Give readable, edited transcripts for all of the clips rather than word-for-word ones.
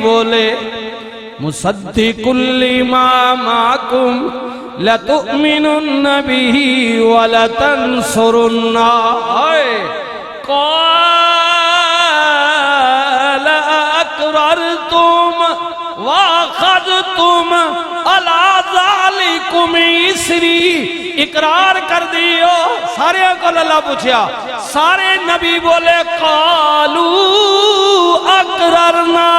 بولے مصدقل لما معکم لتؤمنن به ولتنصرن قال اقررتم واخذتم على ذلكم اسری اقرار کر دیو سارے کو اللہ پوچھیا سارے نبی بولے قالوا اقررنا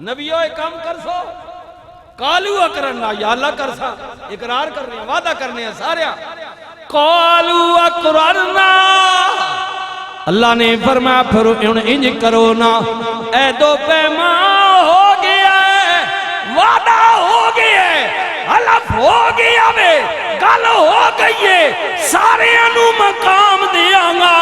نبیوں ایک کام کر سو قالوا اقررنا یا اللہ کر سا اقرار کرنے ہیں وعدہ کرنے ہیں سارے قالوا اقررنا اللہ نے فرمایا پھر انج کرو نا اے دو پیمان ہو گیا ہے وعدہ ہو گیا ہے حلف ہو گیا ہے گل ہو گئی ہے سارے انو مقام دیاں گا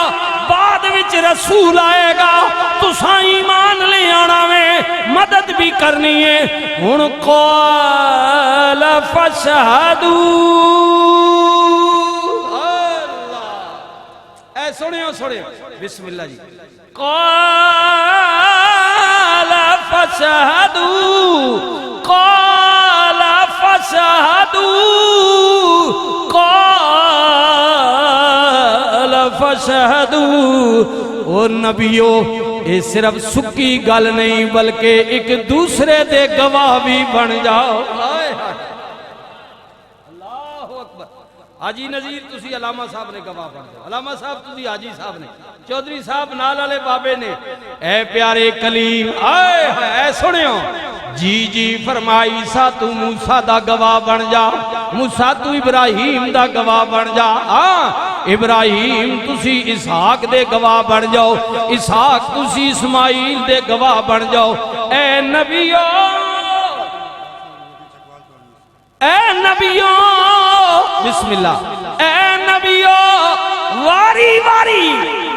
بعد وچ رسول آئے گا تو ساں ایمان لے آنا میں مدد بھی کرنی ہے ہن قال فشہدوا اے سنیو سنیو بسم اللہ جی قال فشہدوا قال فشہدوا قال فشہدوا اور نبیو یہ صرف سکی گل نہیں بلکہ ایک دوسرے دے گواہ بھی بن جاؤ حاجی نظیر تسی علامہ صاحب نے گواہ بن جاؤ علامہ صاحب تسی حاجی صاحب نے چودھری صاحب نال والے بابے نے اے پیارے کلیم اے سنیو جی جی فرمائی عیسیٰ تو موسیٰ دا گواہ بن جا موسیٰ تو ابراہیم دا گواہ بن جا ابراہیم تسی اسحاق دے گواہ بن جاؤ اسحاق تسی اسماعیل دے گواہ بن جاؤ اے نبیوں بسم اللہ اے نبیوں واری واری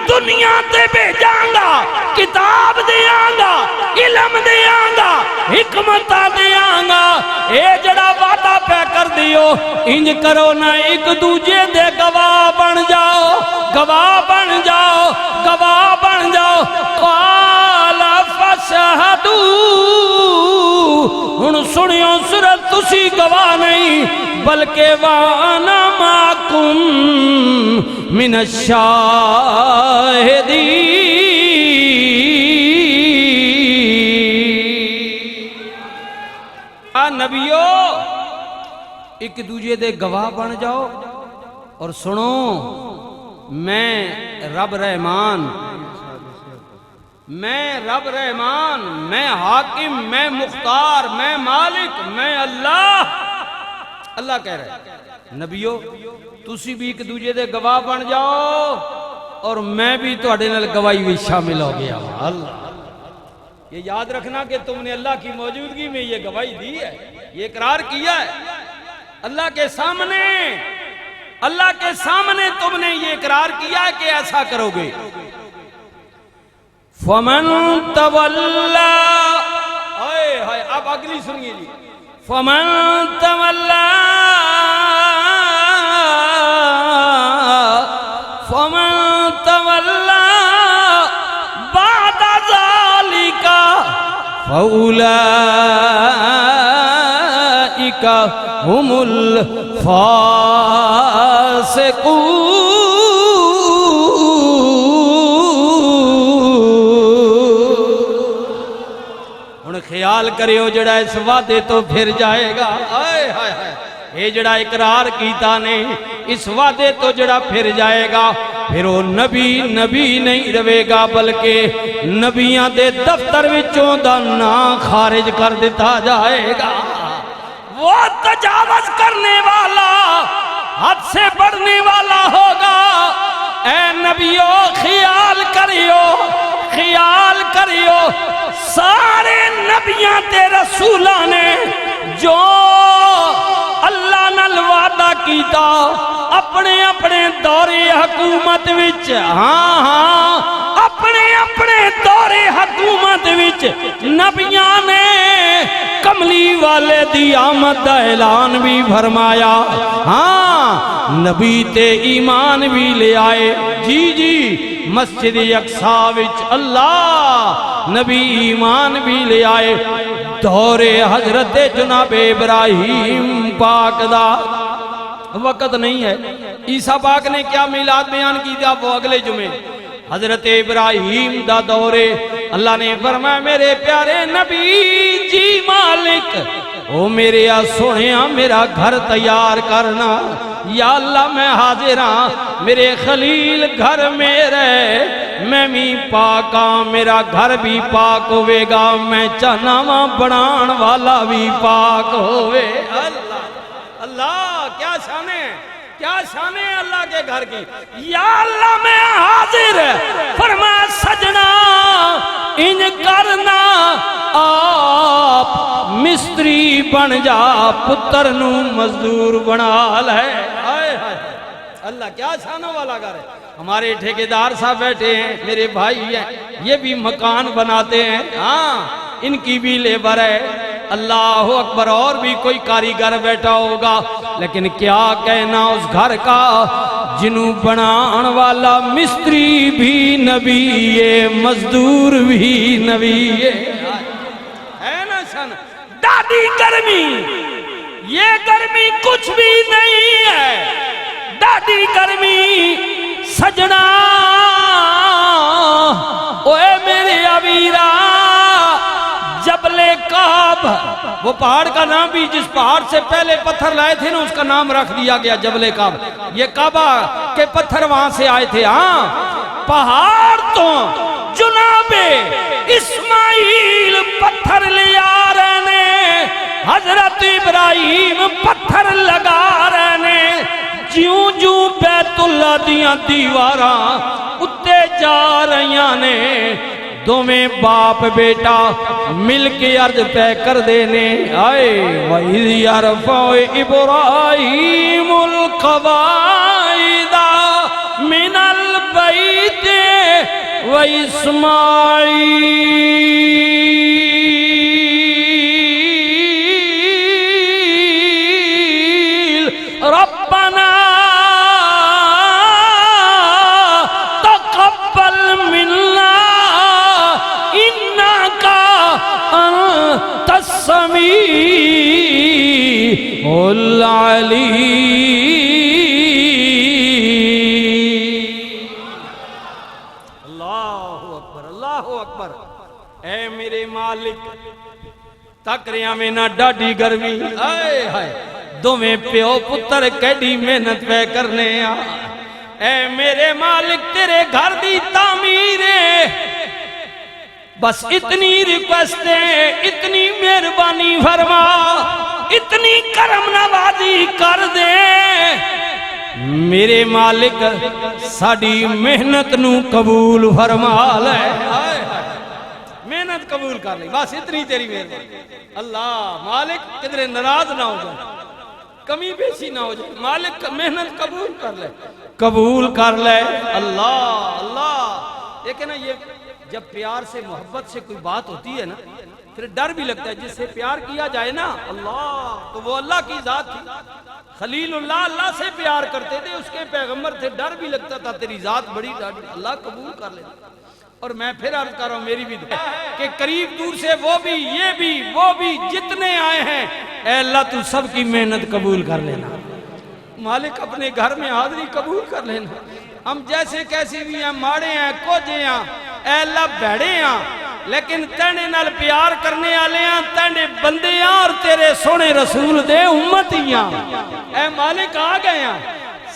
دنیا تے بھیجاں گا کتاب دیاں گا علم دیاں گا حکمت دیاں گا اے جڑا وعدہ پہ کر دیو انج کرو نہ ایک دوجے دے گواہ بن جاؤ گواہ بن جاؤ گواہ بن جاؤ قال فشہدوا ہن سنیو صرف تسی گواہ نہیں بلکہ وانا معکم من الشاہدین نبیو ایک دوجے دے گواہ بن جاؤ اور سنو میں رب رحمان میں حاکم میں مختار میں مالک میں اللہ کہہ رہے نبیو تسی بھی ایک دوجے دے گواہ بن جاؤ اور میں بھی تواڈے نال گواہی میں شامل ہو گیا اللہ یہ یاد رکھنا کہ تم نے اللہ کی موجودگی میں یہ گواہی دی ہے یہ اقرار کیا ہے اللہ کے سامنے تم نے یہ اقرار کیا ہے کہ ایسا کرو گے فمن تولا اب اگلی سنیے جی فمن تولا بعد ذلك فأولئك هم الفاسقون خیال کریو جڑا اس وعدے تو پھر جائے گا یہ جڑا اقرار کیتا نے اس وعدے تو جڑا پھر جائے گا پھر وہ نبی نہیں روے گا بلکہ نبیاں دے دفتر وچوں دا نام خارج کر دیتا جائے گا وہ تجاوز کرنے والا حد سے بڑھنے والا ہوگا اے نبیو خیال کریو سارے نبیاں تے رسولاں نے جو اللہ نال وعدہ کیتا اپنے دور حکومت وچ اپنے دور حکومت وچ نبیاں نے کملی والے دی آمد دا اعلان بھی فرمایا نبی تے ایمان بھی لے آئے جی جی مسجد اقصی وچ اللہ نبی ایمان بھی لے آئے دور حضرت جناب ابراہیم پاک دا وقت نہیں ہے عیسیٰ پاک نے کیا میلاد بیان کی تھا وہ اگلے جمعے حضرت ابراہیم دا دورے اللہ نے فرمایا میرے پیارے نبی جی مالک او میرے سونیا میرا گھر تیار کرنا یا اللہ میں حاضر ہاں میرے خلیل گھر میں رہے میں بھی پاکاں میرا گھر بھی پاک ہوئے گا میں چاہنا ماں بنان والا بھی پاک ہوئے اللہ اللہ کیا شان ہے اللہ کے گھر کی یا اللہ میں حاضر فرما سجنا ان کرنا آپ مستری بن جا پتر نو مزدور بنا لے اللہ کیا شانوں والا گھر ہے ہمارے ٹھیکیدار صاحب بیٹھے ہیں میرے بھائی ہیں یہ بھی مکان بناتے ہیں ہاں ان کی بھی لیبر ہے اللہ اکبر اور بھی کوئی کاریگر بیٹھا ہوگا لیکن کیا کہنا اس گھر کا جنوں بنان والا مستری بھی نبی ہے مزدور بھی نبی ہے نا سن دادی گرمی یہ گرمی کچھ بھی نہیں ہے دادی گرمی سجنا اوے میرے عبیرہ جبل کعب وہ پہاڑ کا نام بھی جس پہاڑ سے پہلے پتھر لائے تھے نا اس کا نام رکھ دیا گیا جبل کعب یہ کعبہ کے پتھر وہاں سے آئے تھے ہاں پہاڑ تو جناب اسماعیل پتھر لے آ رہے حضرت ابراہیم پتھر لگا رہے جیوں جوں بیت اللہ دیاں دیواراں اتے جا رہیاں نے دو میں باپ بیٹا مل کے عرض پہ کر دینے آئے وَإِذْ يَرْفَعُ إِبْرَاهِيمُ الْقَوَاعِدَ مِنَ الْبَيْتِ وَإِسْمَاعِيلُ رَبَّنَا تَقَبَّلْ مِنَّا أنت السميع العليم اللہ اکبر اے میرے مالک تکریاں میں نہ ڈاڈی گرمی آئے ہائے دو میں پیو پتر کیڈی محنت پہ کرنے اے میرے مالک تیرے گھر دی تعمیر بس اتنی ریکویسٹیں اتنی مہربانی فرما اتنی کرم نوازی کر دے میرے مالک ساڑی محنت نو قبول فرما لے محنت قبول کر لے بس اتنی تیری مہربانی اللہ مالک کدھر ناراض نہ ہو جائے کمی بیشی نہ ہو جائے مالک محنت قبول کر لے اللہ اللہ لیکن یہ جب پیار سے محبت سے کوئی بات ہوتی ہے نا پھر ڈر بھی لگتا ہے جس سے پیار کیا جائے نا اللہ تو وہ اللہ کی ذات تھی خلیل اللہ اللہ سے پیار کرتے تھے اس کے پیغمبر تھے ڈر بھی لگتا تھا تیری ذات بڑی ڈاڑی اللہ قبول کر لیتا اور میں پھر عرض کر رہا ہوں میری بھی دعا کہ قریب دور سے وہ بھی یہ بھی وہ بھی جتنے آئے ہیں اے اللہ تو سب کی محنت قبول کر لینا مالک اپنے گھر میں حاضری قبول کر لینا ہم جیسے کیسی بھی ہیں ماڑے ہیں کوجے ہیں اے اللہ بیڑے ہیں لیکن تینے نال پیار کرنے آلے ہیں تینے بندے ہیں اور تیرے سونے رسول دے امتیاں اے مالک آ گئے ہیں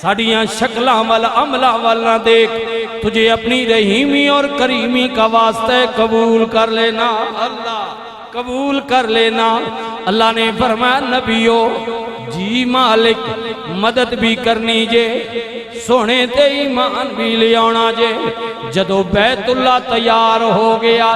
ساڑیاں شکلہ والا عملہ والا دیکھ تجھے اپنی رحیمی اور کریمی کا واسطہ قبول کر لینا اللہ قبول کر لینا اللہ نے فرمایا نبیو جی مالک مدد بھی کرنی جے سونے تے ایمان بھی لے آنا جے جدو بیت اللہ تیار ہو گیا